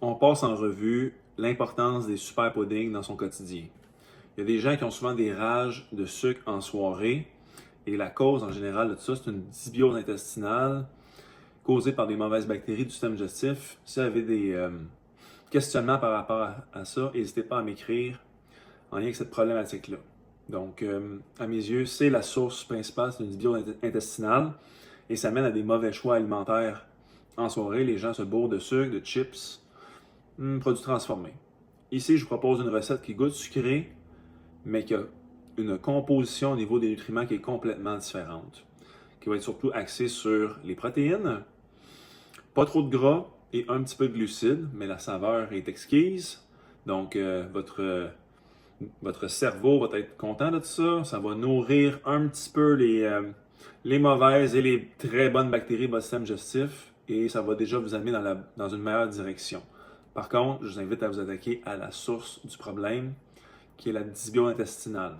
on passe en revue l'importance des super puddings dans son quotidien. Il y a des gens qui ont souvent des rages de sucre en soirée et la cause en général de tout ça, c'est une dysbiose intestinale causée par des mauvaises bactéries du système digestif. Si vous avez des questionnements par rapport à ça, n'hésitez pas à m'écrire en lien avec cette problématique-là. Donc, à mes yeux, c'est la source principale, c'est une dysbiose intestinale et ça mène à des mauvais choix alimentaires en soirée. Les gens se bourrent de sucre, de chips, produits transformés. Ici, je vous propose une recette qui goûte sucré, mais qui a une composition au niveau des nutriments qui est complètement différente, qui va être surtout axée sur les protéines, pas trop de gras et un petit peu de glucides, mais la saveur est exquise. Donc, votre cerveau va être content de tout ça. Ça va nourrir un petit peu les mauvaises et les très bonnes bactéries de votre système digestif et ça va déjà vous amener dans une meilleure direction. Par contre, je vous invite à vous attaquer à la source du problème, qui est la dysbiose intestinale.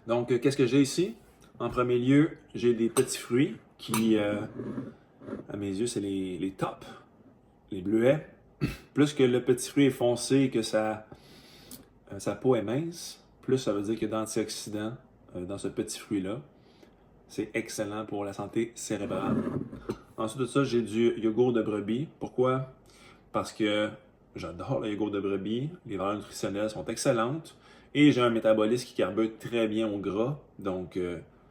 Donc, qu'est-ce que j'ai ici? En premier lieu, j'ai des petits fruits qui, à mes yeux, c'est les tops, les bleuets. Plus que le petit fruit est foncé et que sa peau est mince, plus ça veut dire qu'il y a d'antioxydants dans ce petit fruit-là. C'est excellent pour la santé cérébrale. Ensuite de ça, j'ai du yogourt de brebis. Pourquoi? Parce que j'adore le yogourt de brebis. Les valeurs nutritionnelles sont excellentes. Et j'ai un métabolisme qui carbure très bien au gras. Donc,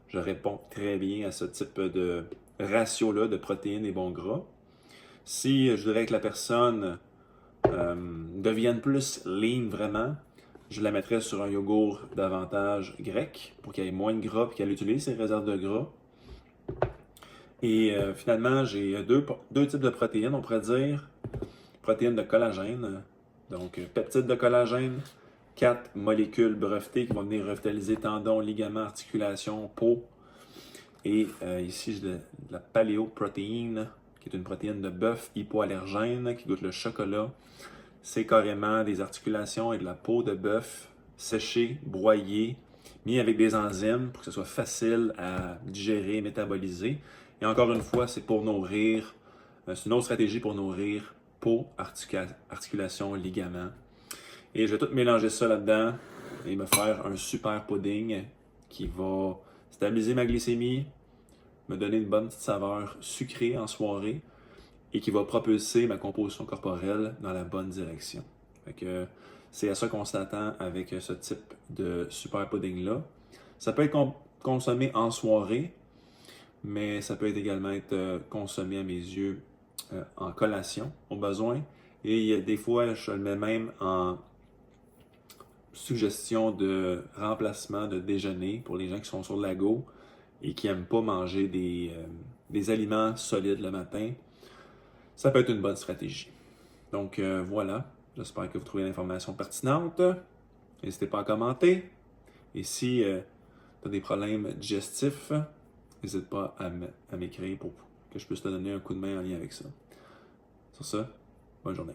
je réponds très bien à ce type de ratio-là de protéines et bons gras. Si je dirais que la personne devienne plus lean vraiment, je la mettrais sur un yogourt davantage grec pour qu'elle ait moins de gras et qu'elle utilise ses réserves de gras. Et finalement, j'ai deux types de protéines, on pourrait dire. Protéines de collagène, donc peptides de collagène, 4 molécules brevetées qui vont venir revitaliser tendons, ligaments, articulations, peau. Et ici, j'ai de la paléoprotéine, qui est une protéine de bœuf hypoallergène qui goûte le chocolat. C'est carrément des articulations et de la peau de bœuf séchée, broyée, mis avec des enzymes pour que ce soit facile à digérer, métaboliser. Et encore une fois, c'est pour nourrir, c'est une autre stratégie pour nourrir peau, articulation, ligaments. Et je vais tout mélanger ça là-dedans et me faire un super pudding qui va stabiliser ma glycémie, me donner une bonne petite saveur sucrée en soirée et qui va propulser ma composition corporelle dans la bonne direction. Fait que c'est à ça qu'on s'attend avec ce type de super pudding-là. Ça peut être consommé en soirée, mais ça peut également être consommé à mes yeux en collation au besoin. Et des fois, je le mets même en suggestion de remplacement de déjeuner pour les gens qui sont sur la go et qui n'aiment pas manger des aliments solides le matin. Ça peut être une bonne stratégie. Donc voilà, j'espère que vous trouvez l'information pertinente. N'hésitez pas à commenter. Et si tu as des problèmes digestifs, n'hésite pas à m'écrire pour que je puisse te donner un coup de main en lien avec ça. Sur ça, bonne journée.